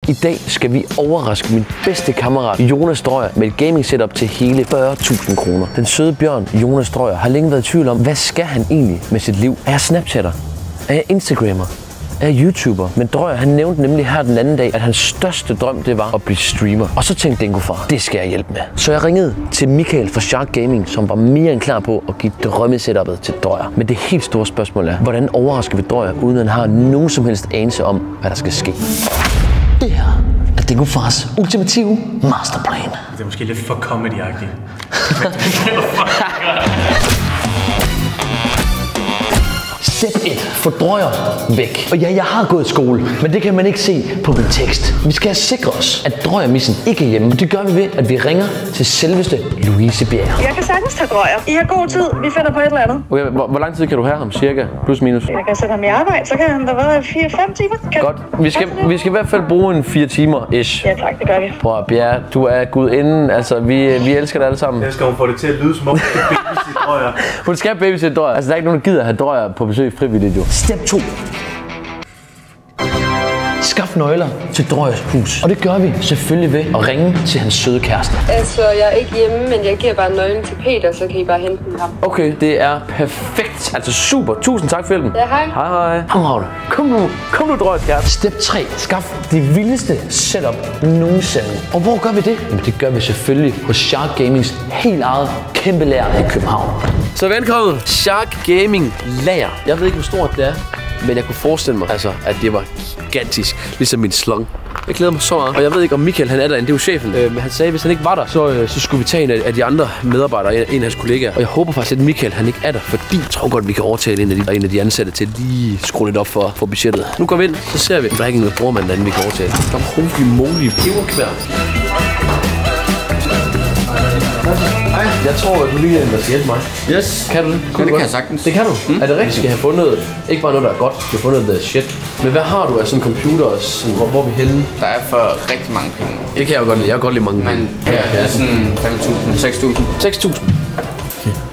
I dag skal vi overraske min bedste kammerat Jonas Strøyer med et gaming setup til hele 40.000 kroner. Den søde bjørn Jonas Strøyer har længe været i tvivl om, hvad skal han egentlig med sit liv? Er jeg Snapchatter? Er jeg Instagrammer? Er jeg YouTuber? Men Drøyer, han nævnte nemlig her den anden dag, at hans største drøm, det var at blive streamer. Og så tænkte Dengofar, det skal jeg hjælpe med. Så jeg ringede til Michael fra Shark Gaming, som var mere end klar på at give drømmesetupet til Drøyer. Men det helt store spørgsmål er, hvordan overrasker vi Drøyer, uden at han har nogen som helst anelse om, hvad der skal ske? Det her er Dengofars ultimative masterplan. Det er måske lidt for comedy-agtigt. Step 1. Få Drøyer væk. Og ja, jeg har gået i skole, men det kan man ikke se på min tekst. Vi skal sikre os, at Drøyer-missen ikke er hjemme. Og det gør vi ved, at vi ringer til selveste Louise Bjerg. Jeg kan sagtens tage Drøyer. I har god tid. Vi finder på et eller andet. Okay, hvor lang tid kan du have ham? Cirka? Plus minus? Jeg kan sætte ham i arbejde, så kan han da være 4-5 timer. Godt. Vi skal i hvert fald bruge en 4 timer-ish. Ja tak, det gør vi. Prøv at Bjerg, du er gudinden. Altså, vi elsker dig alle sammen. Jeg skal hun få det til at lyde som om, det er babysit Drøyer. Hun skal babysit Drøyer. Altså, der er ikke nogen, der gider at have Drøyer på besøg frivilligt, jo. Step 2. Skaff nøgler til Drøyers hus. Og det gør vi selvfølgelig ved at ringe til hans søde kæreste. Altså, jeg er ikke hjemme, men jeg giver bare nøglen til Peter, så kan I bare hente den ham. Okay, det er perfekt. Altså super. Tusind tak for hjælpen. Ja, hej. Hej, hej. Hamravne. Kom nu, Drøyers kæreste. Step 3. Skaff det vildeste setup nogensinde. Og hvor gør vi det? Jamen, det gør vi selvfølgelig hos Shark Gamings helt eget kæmpe lager i København. Så velkommen. Shark Gaming lager. Jeg ved ikke, hvor stort det er, men jeg kunne forestille mig, altså, at det var gigantisk, ligesom min slong. Jeg glæder mig så meget, og jeg ved ikke, om Michael han er derinde, det er jo chefen. Men han sagde, at hvis han ikke var der, så skulle vi tage en af de andre medarbejdere, en af hans kollegaer. Og jeg håber faktisk, at Michael han ikke er der, fordi jeg tror godt, vi kan overtale en af de ansatte til lige skrue lidt op for budgettet. Nu går vi ind, så ser vi, om der er ikke noget brormand, anden vi kan overtale. Der er holy moly peberkvær. Jeg tror, at du lige der skal hjælpe mig. Yes. Kan du det? Det kan jeg sagtens. Det kan du? Er det rigtigt? Skal have fundet, ikke bare noget, der er godt, skal have fundet the shit. Men hvad har du af sådan en computer, og sådan, hvor er vi henne? Der er for rigtig mange penge. Det kan jeg jo godt lide. Jeg kan godt lide mange penge. Men her er sådan 5.000, 6.000. 6.000?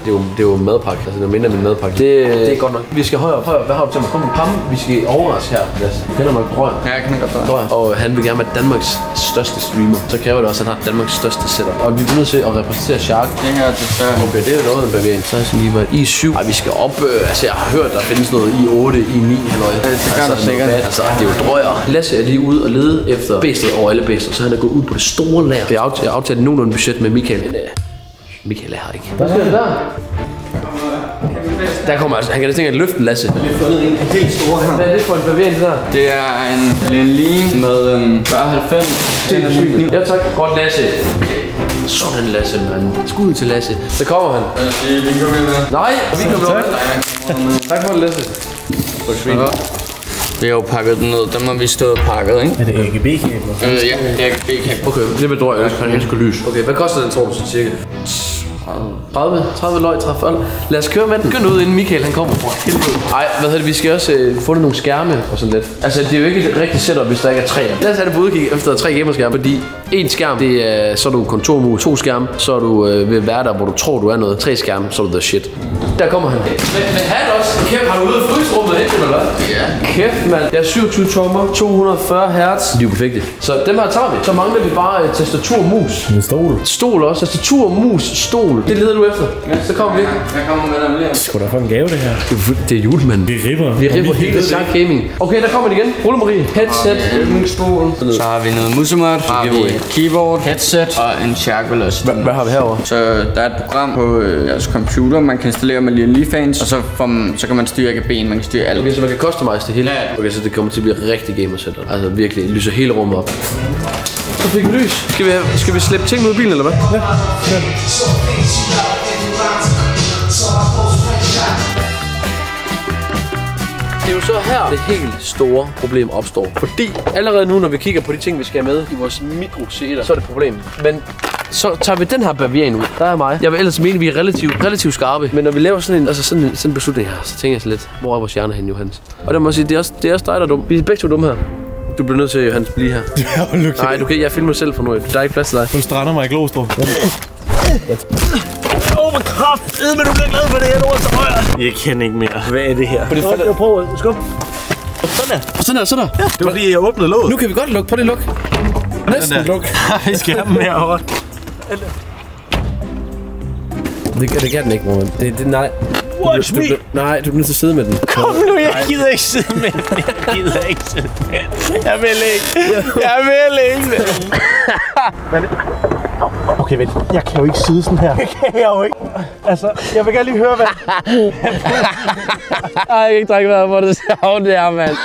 Det er jo madpakke, altså det er mindre end min madpakke. Det er godt nok. Vi skal højere. Hvad har du til mig? Kom med ham. Vi skal overraske her. Du kender mig Drøyer. Ja, jeg kender godt Drøyer. Og han vil gerne være Danmarks største streamer. Så kræver det også, at han har Danmarks største setup. Og vi bliver nødt til at repræsentere Shark. Det her, det er okay, det er noget af en bevægning. Så er jeg sådan lige været i7. Ej, vi skal op. Altså, jeg har hørt, der findes noget i8, i9, halløj. Det gør der sikkert. Altså, det er jo Drøyer. Lasse er lige ude og lede efter bæstet over alle bæster. Så han er gået ud på det store lager. Jeg har aftalt nogenlunde budget med Michael. Men Michael er her ikke. Hvad sker der? Der kommer altså, han kan næsten ikke løfte Lasse. Vi har fundet en helt stor her. Hvad er det for en bevægelse der? Det er en lige med 40-90. Ja tak. Godt Lasse. Sådan Lasse, mand. Skud til Lasse. Så kommer han. Nej, vi kommer med. Tak for det, Lasse. Vi har jo pakket den ned. Dem har vi stået pakket, ikke? Er det AGB-kabler? Ja, det er AGB-kabler. Okay, det vil Drøyer også. Han skal lys. Okay, hvad koster den, tror du, så cirka? 30 løg, 30. Lad os køre med den. Skynd ud, inden Michael han kommer fra helvede. Ej, hvad hedder det? Vi skal også få nogle skærme og sådan lidt. Altså, det er jo ikke et rigtigt setup, hvis der ikke er 3. Lad os have det på udkig efter 3 gamerskærme. Fordi en skærm, det er, så er du kontormus. 2 skærme, så er du ved at være der, hvor du tror, du er noget. 3 skærme, så er du the shit. Der kommer han. Men han også. Kæft, har du ude af frysrummet hen, eller hvad? Ja. Kæft, mand. Jeg er 27 tommer, 240 hertz. De er jo perfekte. Så dem her tager vi. Så mangler vi bare tastatur og mus. En stol. Stol også. Tastatur, mus, stol. Det leder du efter. Ja, så kommer vi. Jeg kommer med dem lige. Skal der få en gave, det her? Det er julemanden. Vi ripper. Vi ripper hele Shark Gaming. Okay, der kommer det igen. Rulle Marie. Headset. Så har vi noget musemat. Så har vi et keyboard, headset og en Shark-velocity. Hvad har vi herovre? Så der er et program på jeres computer, man kan installere med lige fans, og så kan man styre AGB'en, man kan styre alt. Okay, så man kan customize det hele. Ja. Okay, så det kommer til at blive rigtig gamer-setup. Altså virkelig, lyser hele rummet op. Så fik vi lys. Skal vi slippe ting ud af bilen, eller hvad? Ja. Det er jo så her, det helt store problem opstår. Fordi allerede nu, når vi kigger på de ting, vi skal have med i vores mikro-seter, så er det et problem. Men så tager vi den her bavian ud. Der er mig. Jeg vil ellers mene, at vi er relativt skarpe. Men når vi laver sådan en beslutning her, så tænker jeg så lidt, hvor er vores hjerne hen, Johannes? Og der må jeg sige, det er også dig, der er dum. Vi er begge to dumme her. Du bliver nødt til, Johannes, blive her. Nej, du kan. Jeg filmer selv for nu. Der er ikke plads til dig. Hun strander mig i Glostrup. Åh, kraft! Men du bliver glad for det her, Nord, så højere. Jeg kender ikke mere. Hvad er det her? Prøv, skub. Sådan der. Ja, det var fordi, jeg åbnede låget. Nu kan vi godt lukke. Prøv lige at lukke. Næsten luk. Vi skal have dem herovre. Det kan den ikke, Roman. Nej. Watch me! Nej, du er nødt til at sidde med den. Kom nu, jeg gider ikke sidde med den. Jeg vil ikke. Okay, vent. Jeg kan jo ikke sidde sådan her. Det kan jeg jo ikke. Altså, jeg vil gerne lige høre, hvad... Ej, jeg kan ikke drikke vejret, hvor det ser det her, mand.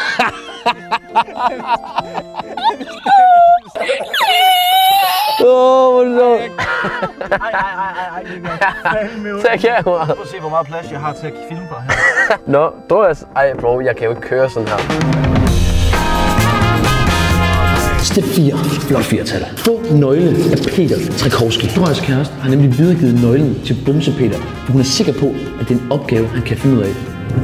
Hvor er det så? Ej. Tag kamera. Prøv at se, hvor meget plads jeg har til at filme på her. Nå, Dorias. Ej, bro, jeg kan jo ikke køre sådan her. Step 4. Blot 4-tal. Få nøgle af Peter Tchaikovsky. Dorias kæreste har nemlig videregivet nøglen til Bumse Peter, for hun er sikker på, at det er en opgave, han kan finde ud af.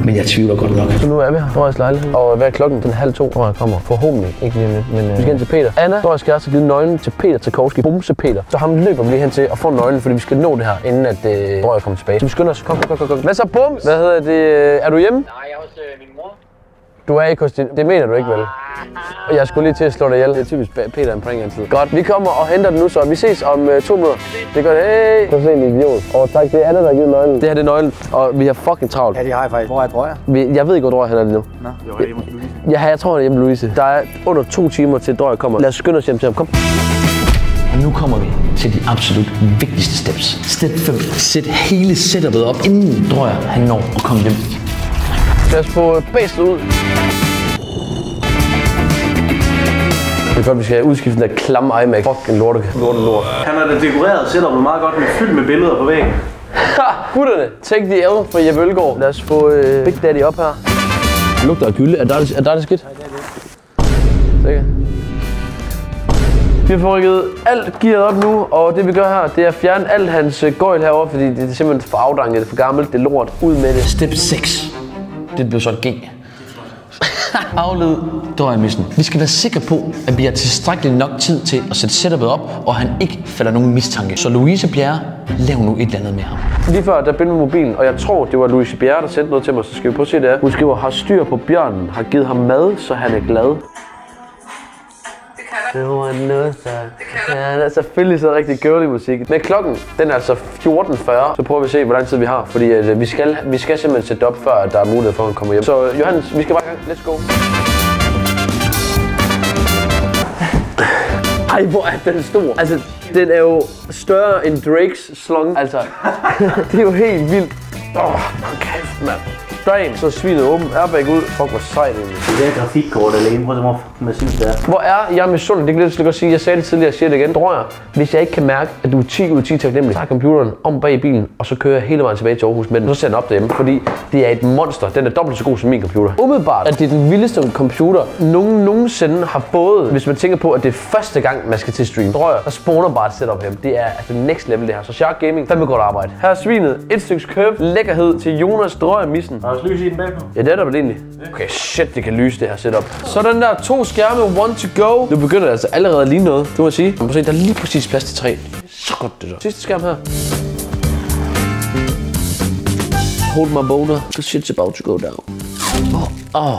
Men jeg tvivler godt nok. Så nu er vi her, Dorias lejlighed. Og hvad er klokken? Den er 1:30, tror jeg kommer. Forhåbentlig. Ikke lige lidt, men vi skal hen til Peter. Anna, Dorias kæreste, har givet nøglen til Peter Tchaikovsky. Bumse Peter. Så ham løber vi lige hen til at få nøglen, fordi vi skal nå det her, inden at Dorias kommer tilbage. Så vi skynder os. Kom. Hvad så, Bums? Hvad hedder det? Er du hjemme? Nej, jeg er hos min mor. Du er ikke hos din... Det mener du ikke, vel? Og jeg skulle lige til at slå dig ihjel. Det er typisk Peter en prank altid. Godt, vi kommer og henter den nu, så vi ses om 2 minutter. Det er godt. Hey! Prøv at se en idiot. Og tak, det er Anna, der har givet nøglen. Det her det er nøglen, og vi har fucking travlt. Ja, det har jeg faktisk. Hvor er Drøjer? Jeg ved ikke, hvor Drøjer han er lige nu. Nå. Jeg var hjemme hos Louise. Ja, jeg tror, han er hjemme Louise. Der er under 2 timer til Drøjer kommer. Lad os skynde os hjem til ham. Kom. Og nu kommer vi til de absolut vigtigste steps. Step 5. Sæt hele setupet op, inden Drøjer han når at komme hjem. Lad os få baset ud. Det er godt, vi skal udskifte den der klamme iMac. Fucking lort. Han har da dekoreret setupet meget godt med fyldt med billeder på væggen. Gutterne, take the L for Jeppe Ølgaard. Lad os få Big Daddy op her. Lugter af gylde. Er der det skidt? Sikkert. Vi har fået rykket alt gearet op nu, og det vi gør her, det er at fjerne alt hans gøjl herovre, fordi det er simpelthen for afdanget, det er for gammelt, det er lort. Ud med det. Step 6. Det blev så et G. Afled Dorian-missen. Vi skal være sikre på, at vi har tilstrækkeligt nok tid til at sætte setupet op, og han ikke falder nogen mistanke. Så Louise Bjerre, lav nu et eller andet med ham. Lige før, der bindte med mobilen, og jeg tror, det var Louise Bjerre, der sendte noget til mig, så skal vi prøve at se det her. Hun skriver, har styr på bjørnen, har givet ham mad, så han er glad. Det var noget, så... Ja, det er selvfølgelig så rigtig girly musik. Men klokken, den er altså 14:40, så prøver vi at se, hvor lang tid vi har. Fordi vi skal simpelthen sætte op, før der er mulighed for, at han kommer hjem. Så Johannes, vi skal bare i gang. Let's go. Ej, hvor er den stor. Altså, den er jo større end Drakes slong. Altså, det er jo helt vildt. Kæft, mand. Damn, så svinet åben, airbag ud. Fuck, hvor sejt egentlig. Det er grafikkort alene. Prøv at se, hvor massivt det er. Hvor er jeg misundelig? Det kan jeg godt sige. Jeg sagde det tidligere, jeg siger det igen. Tror jeg, hvis jeg ikke kan mærke, at du er 10 ud af 10 taknemmelig, så tager computeren om bag i bilen, og så kører jeg hele vejen tilbage til Aarhus med den. Så sætter den op derhjemme, fordi det er et monster. Den er dobbelt så god som min computer. Umiddelbart, at det er den vildeste computer, nogen nogensinde har fået. Hvis man tænker på, at det er første gang, man skal til stream. Tror jeg, der spawner bare et setup her. Det er altså next level det her. Så Shark Gaming, fandme godt arbejde. Her er svinet. Et stykke curve. Lækkerhed til Jonas Drøjer-missen. Har du lys i den bagpå? Ja, det er der vel egentlig. Okay, shit, det kan lyse det her setup. Så den der 2 skærme, 1 to go. Nu begynder det altså allerede lige noget, du må sige. Man må se, der er lige præcis plads til 3. Så godt det der. Sidste skærm her. Hold my boner, cause shit's about to go down.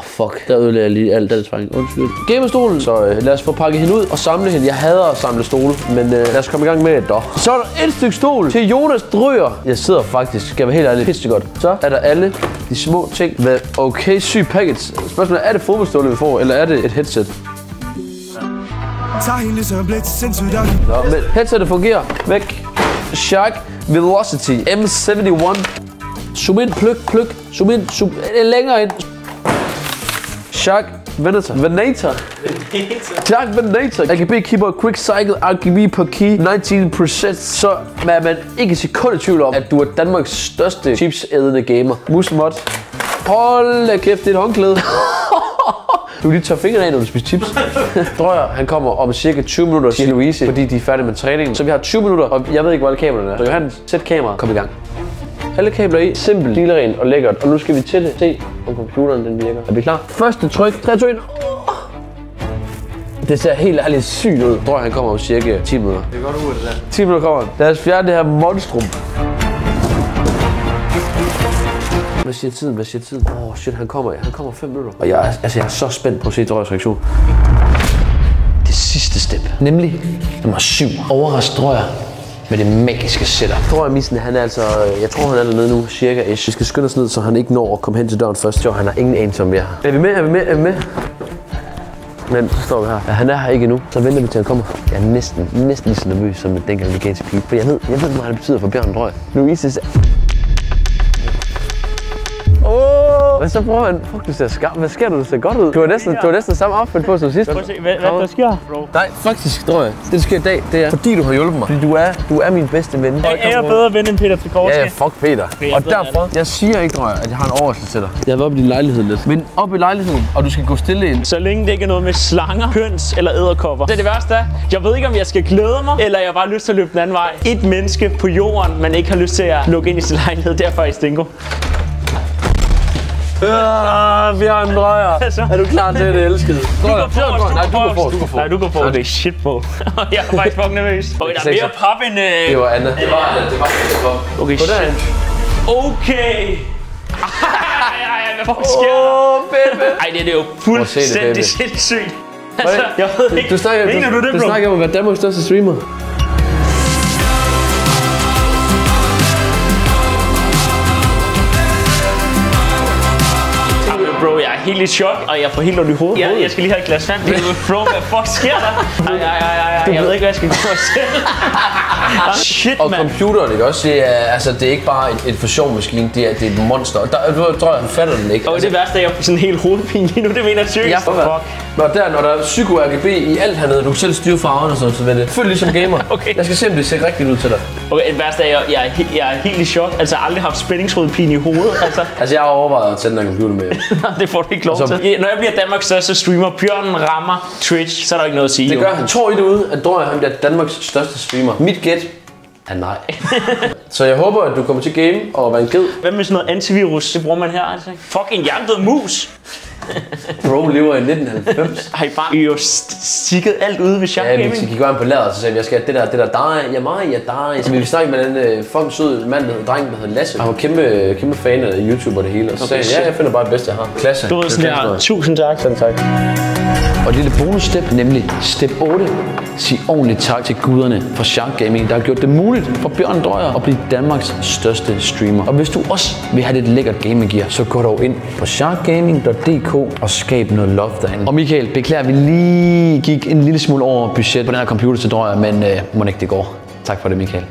Fuck. Der ødelagde jeg lige alt det tvang. Undskyld. Gamerstolen. Så lad os få pakket hende ud og samle hende. Jeg hader at samle stole, men lad os komme i gang med det dog. Så er der et stykke stol til Jonas Drøjer. Jeg sidder faktisk, skal jeg være helt ærlig, pisse godt. Så er der alle de små ting med okay syg package. Spørgsmålet er det fodboldstole vi får, eller er det et headset? Nå, men headsetet fungerer. Væk. Shark Velocity M71. Zoom ind, pluk. Zoom ind, længere ind. Shark Venator. Shark Venator. RGB keyboard, quick cycle, RGB på key, 19%. Så er man ikke sekund i tvivl om, at du er Danmarks største chips-ædende gamer. Musmod. Hold da kæft, det er et håndklæde. Du kan lige tørre fingrene af, når du spiser chips. Drøjer, han kommer om cirka 20 minutter til Louise, fordi de er færdige med træningen. Så vi har 20 minutter, og jeg ved ikke, hvor alle kameraerne er. Så Johannes, sæt kameraet, kom i gang. Alle kabler i, simpelt, stilrent og lækkert. Og nu skal vi til det. Se, om computeren den virker. Er vi klar? Første tryk. 3, 2, 1. Det ser helt ærligt sygt ud. Drøjer, han kommer om cirka 10 minutter. Det er godt ud af det der. 10 minutter kommer han. Lad os fjerne det her monstrum. Hvad siger tiden? Hvad siger tiden? Shit, han kommer 5 minutter. Og jeg er så spændt på at se Drøjers reaktion. Det sidste step, nemlig nummer 7. Overrask Drøjer med det magiske setup. Drøjer-missen, han er altså, jeg tror han er dernede nu, cirka ish. Vi skal skynde os ned, så han ikke når at komme hen til døren først. Jo, han har ingen anelse om vi er her. Er vi med? Men så står vi her. Ja, han er her ikke endnu. Så venter vi til han kommer. Jeg er næsten lige så nervøs som dengang vi gav til Pete. For jeg ved, hvor meget det betyder for Bjørn Drøjer. Louise. Hvad så prøver han? Fuck, du ser skarp. Hvad sker du ser godt ud? Du har næsten samme outfit på som sidst. Prøv at se, hvad der sker, bro. Nej, faktisk, Drøjer. Det der sker i dag, det er fordi du har hjulpet mig. Fordi du er min bedste ven. Jeg er bedre ven end Peter Tregorski. Ja, fuck Peter. Og derfor, jeg siger ikke, Drøjer, at jeg har en overraskelse til dig. Jeg har været oppe i din lejlighed lidt. Men oppe i lejligheden, og du skal gå stille ind. Så længe det ikke er noget med slanger, høns eller edderkopper. Det værste er, jeg ved ikke om jeg skal glæde mig, eller jeg bare har lyst til at løbe den anden vej. Et menneske på jorden, man ikke har lyst til at lukke ind i sin lejlighed, derfor i Stingo. Bjørn Drøjer. Er du klar til det, elskede? Nej, du går på. Okay. Det er shit på. Jeg er faktisk fucking nervøs. Okay, der er mere pop end... Det var Anna. Det var pop. Okay, shit. Okay. Hvad fuck sker der? Ej, det er jo fuldstændig sindssygt. Altså, jeg ved ikke. Du snakker om at være Danmarks største streamer. Bro, jeg er helt i chok, og jeg får helt ondt i hovedet. Jeg skal lige have et glas vand. Bro, hvad fuck sker der? Jeg ved ikke, hvad jeg skal gøre selv. Shit, og man. computeren, ikke også? Det er ikke bare et fusionmaskine, det er et monster. Du tror, jeg fatter den ikke. Og det værste er, at jeg får sådan en helt hovedpine lige nu. Det mener jeg seriøst. Fuck. Når der er psyko-RGB i alt hernede, du kan selv styre farverne og sådan noget, så det. Følg ligesom gamer. Okay. Jeg skal se, om det ser rigtigt ud til dig. Okay, det værste er, at jeg er helt i chok. Altså, jeg har aldrig haft spændingshovedpine i hovedet. Altså, jeg har overvejet at tage den her computer med. Det får du ikke lov til. Når jeg bliver Danmarks største streamer, Bjørn rammer Twitch, så er der ikke noget at sige. Det gør han. Tror I derude, at Drøjer han bliver Danmarks største streamer? Mit gæt er nej. Så jeg håber, at du kommer til game og være en ged. Hvad med sådan noget antivirus? Det bruger man her, altså. Fucking jerndød mus. Bro lever i 1990. Har I bare jo stikket alt ude ved Shark Gaming? Ja, vi gik bare på ladet, så sagde jeg skal have det der dig. Så vi snakkede med den fucking søde mand, der hedder Lasse. Han var kæmpe fan af YouTube og det hele. Og så sagde jeg finder bare det bedste, jeg har. Klasse. Du ved sådan her. Tusind tak. Sådan tak. Og et lille bonusstep, nemlig step 8. Sig ordentligt tak til guderne fra Shark Gaming, der har gjort det muligt for Bjørn Drøjer at blive Danmarks største streamer. Og hvis du også vil have lidt lækkert gaming gear, så gå dog ind på sharkgaming.dk og skab noget love derinde. Og Michael, beklager, vi lige gik en lille smule over budget på den her computer til Drøjer, men må ikke det går. Tak for det, Michael.